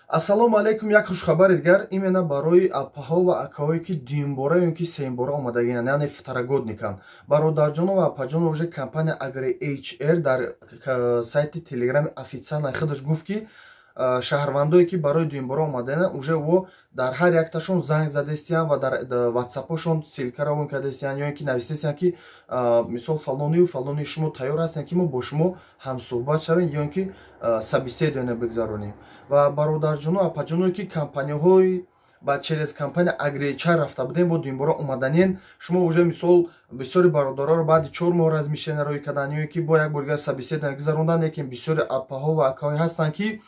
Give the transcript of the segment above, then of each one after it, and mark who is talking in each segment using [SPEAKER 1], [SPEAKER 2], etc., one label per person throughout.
[SPEAKER 1] Ассалому алайкум. Як хушхабари дигар именно барои апаҳо ва акаҳое ки дуюмбора ё ки сеюмбора омадагиянд, яъне второгодниканд. Бародарҷоно ва апаҷоно уже компания AgriHR дар сайти телеграми официалнаи худаш гуфт ки шаҳрвандое ки барои дуюмбора омадаанд уже во дар ҳар якташон занг задестиянд ва дар ватсапошон силка равон кардестиянд ё ки навистестиянд ки мисол фалонию фалони шумо тайёр ҳастанд ки мо бо шумо ҳамсӯҳбат шавем ё ки собеседование бигзаронем. Ва бародарҷоно апаҷоное ки компанияҳои ба через компания AgriHR рафта будем бо дуюмбора омаданен, шумо уже мисол бисёри бародароро баъди 4 моҳ размишена роӣ кардан ё ки бо як бор собеседование гузарондан, лекин бисёри апаҳо ва акаҳое ҳастанд ки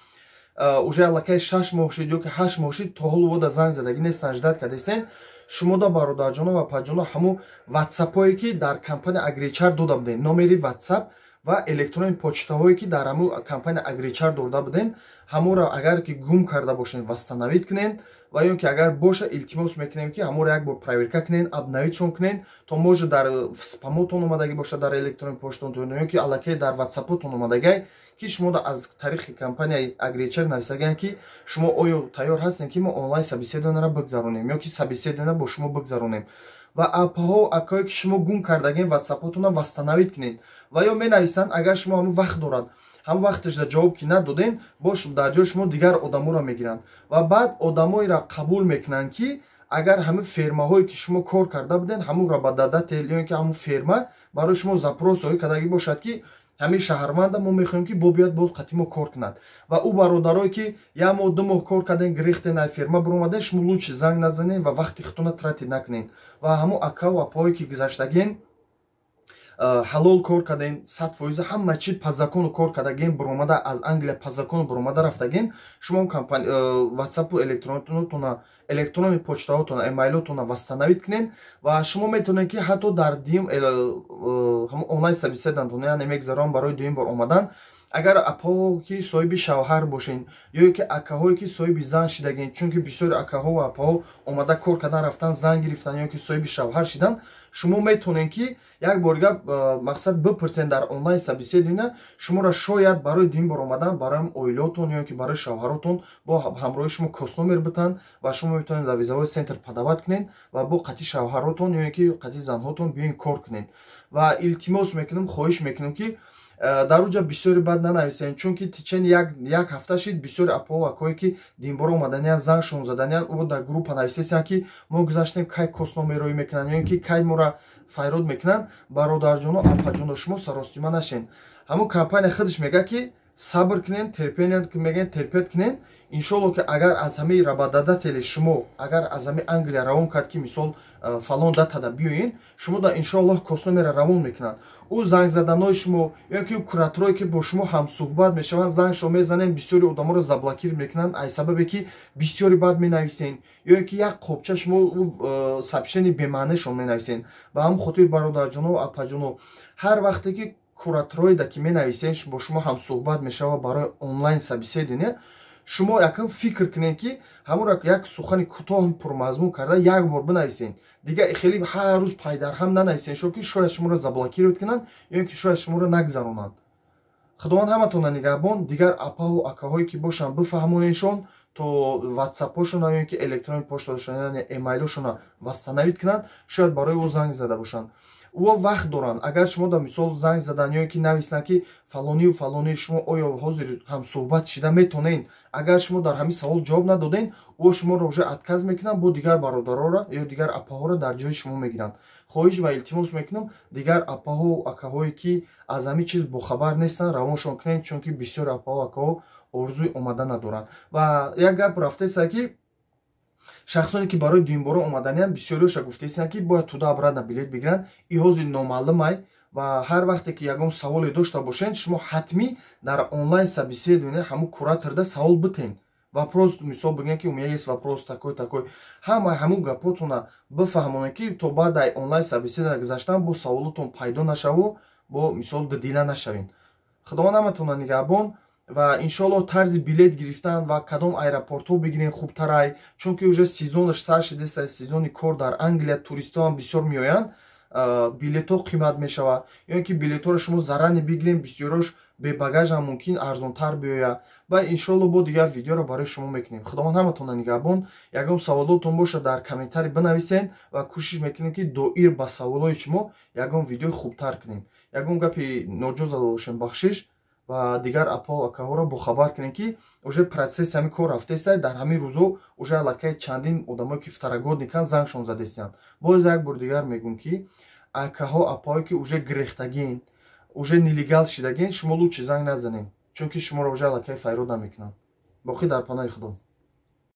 [SPEAKER 1] уже аллакай 6 моҳ шуд ё ки 8 моҳ шуд, то ҳол вода занг задагӣ нестанд, ждат кардестен. Шумо да бародарҷоно ва апаҷоно ҳамун ватсапҳое ки дар компания AgriHR дода будем, номери ватсап ва электронни почтаҳое ки дар ҳамун компания AgriHR дода будем, ҳамонро агар ки гум карда бошед вастанавид кунед ва ё ки агар боша илтимос мекунем ки ҳамонро як бор проверка кунед, обновидшон кунед, то може дар спамотон омадагӣ бошад дар электронни почтаотон ё ки аллакай дар ватсапотон омадагӣ ки шумо да аз тариқи компанияи AgriHR нависаганд ки шумо оё тайёр ҳастед ки мо онлайн собеседованиеро бигзаронем ё ки собеседование бо шумо бигзаронем. Ва апаҳо акаҳое ки шумо гум кардагем ватсапотонро вастанавид кунед ва ё менависанд агар шумо ҳамун вақт дорад, ҳам вақташда ҷавоб ки надоден, бош дар ҷои шумо дигар одаморо мегиранд ва баъд одамоеро қабул мекунанд ки агар ҳамин фермаҳое ки шумо кор карда будед ҳамонро ба дадател ё ки ҳамун ферма барои шумо запрос оид кардагӣ бошад ки ҳамин шаҳрванда мо мехоҳем ки бо биёяд боз қатъи мо кор кунад ва ӯ бародарое ки як моҳ ду моҳ кор карден гирехтен аз ферма биромаден, шумо лучше занг назанед ва вақти худтона тратед накунед ва ҳамун акаҳо апаҳое ки гузаштагиен ҳалол кор карден 100%, ҳама чи пазакону кор кардаген, биромада аз Англия пазакону биромада рафтаген, шумо ватсапу электронни почтаотон эмайлотонро вастанавид кунед ва шумо метавонед ки ҳатто дар дим онлайн собеседованиятон яъне мегзарон барои дуюм бор омадан, агар апаҳо ки соҳиби шавҳар бошен ё ки акаҳое ки соҳиби зан шидаген, чунки бисёри акаҳо ва апаҳо омада кор кардан рафтан занг гирифтан ё ки соҳиби шавҳар шидан, шумо метавонед ки як борга мақсад бипурсед дар онлайн собеседование, шуморо шояд барои дуюм бор омадан барои оилотон ё ки барои шавҳаротон бо ҳамроҳи шумо костномер битанд ва шумо метавонед дар визавои центр падават кунед ва бо қатъи шавҳаротон ё ки қатъи занҳотон биёин кор кунед. Ва илтимос мекунам, хоҳиш мекунам ки дар уҷа бисёри бад нанависед, чунки тичени як ҳафта шид бисёри апаҳо ва акаҳое ки дуюмбора омаданиянд зангшон заданиянд, ӯ дар группа навистесиянд ки мо гузаштем кай костномерроӣ мекунанд ё ки кай моро файрод мекунанд. Бародарҷоно апаҷоно шумо саростима нашен. ҳамун компания худаш мега ки сабр кунед, терпет кунед. Иншолло ки агар аз ҳамаи рабададатели шумо агар аз ҳамаи Англия равон кард ки мисол фалон датада биёед, шумо да иншолло костномера равон мекунанд. ӯ зангзаданои шумо ё ки кураторое ки бо шумо ҳамсӯҳбат мешаванд, зангшо мезанем, бисёри одаморо заблокир мекунанд аз сабабе ки бисёри бад менависен ё ки як қопча шумо сабшени бемаънешон менависен. ба ҳамн хотир бародарҷоно ва апаҷоно, ҳар вақте ки куратороида ки менависен бо шумо ҳамсӯҳбат мешавад барои онлайн собеседование, шумо якам фикр кунед ки ҳамонро як сухани кӯтоҳи пурмазмун карда як бор бинависен, дигар хеле ҳар рӯз пайдарҳам нанависен, шо ки шояд шуморо заблокир кунанд ё ки шояд шуморо нагзаронанд. худованд ҳаматонро нигаҳбон. Дигар апаҳо акаҳое ки бошанд бифаҳмонедшон, то ватсапошонро ё ки электронни почтаошон яъне эмайлошонро вастанавид кунанд, шояд барои ӯ занг зада бошанд. ӯ вақт доранд. Агар шумо да мисол занг задан ё ки нависанд ки фалонию фалони шумо оё ҳозир ҳамсӯҳбат шида метонед, агар шумо дар ҳамин савол ҷавоб надоден, ӯ шуморо уже отказ мекунанд, бо дигар бародароро ё дигар апаҳоро дар ҷои шумо мегиранд. хоҳиш ва илтимос мекунам дигар апаҳо акаҳое ки аз ҳамин чиз бохабар нестанд равоншон кунед, чунки бисёри апаҳо акаҳо орзуи омадан надоранд. Ва як гап рафтеста ки шахсоне ки барои дуюмбора омаданиянд бисёриёша гуфтаистанд ки бояд туда обратно билет бигиранд. И ҳозир номаълумай ва ҳар вақте ки ягон саволе дошта бошед, шумо ҳатмӣ дар онлайн собеседование ҳамун кураторда савол битен. Вопрос мисол бигӯед ки у меня есть вопрос такой такой. Ҳамун гапотонро бифаҳмонед ки то баъдаи онлайн собеседование гузаштан бо саволотон пайдо нашаву бо мисол дидила нашавед. худованд ҳаматонро нигаҳбон. ва иншолло тарзи билет гирифтан ва кадом аэропортҳо бигирен хубтарай, чунки уже сезонаш сар шидеста, сезони кор дар Англия, туристҳоам бисёр меоянд, билетҳо қимат мешавад ё ки билетҳоро шумо заррани бигирем, бисёрош бебагажам мумкин арзонтар биёяд ва иншоалло бо дигар видеоро барои шумо мекунем. Худованд ҳаматонро нигаҳбон. Ягон саволотон бошад дар комментарӣ бинависен ва кӯшиш мекунем ки доир ба саволои шумо ягон видеои хубтар кунем. Ягон гапи ноҷоз задодашем бахшиш ва дигар апҳо акаҳоро бохабар кунем ки уже процесси ҳамин кор рафтеста. Дар ҳамин рӯзо уже аллакай чандин одамое ки фтарагодникан зангшон задестиянд. Боз як бор дигар мегӯм ки акаҳо апҳое ки уже гирехтагин, уже нелегал шидагин, шумо лучше занг назанед, чунки шуморо уже аллакай файрод намекунанд. Боқӣ дар паноҳи Худо.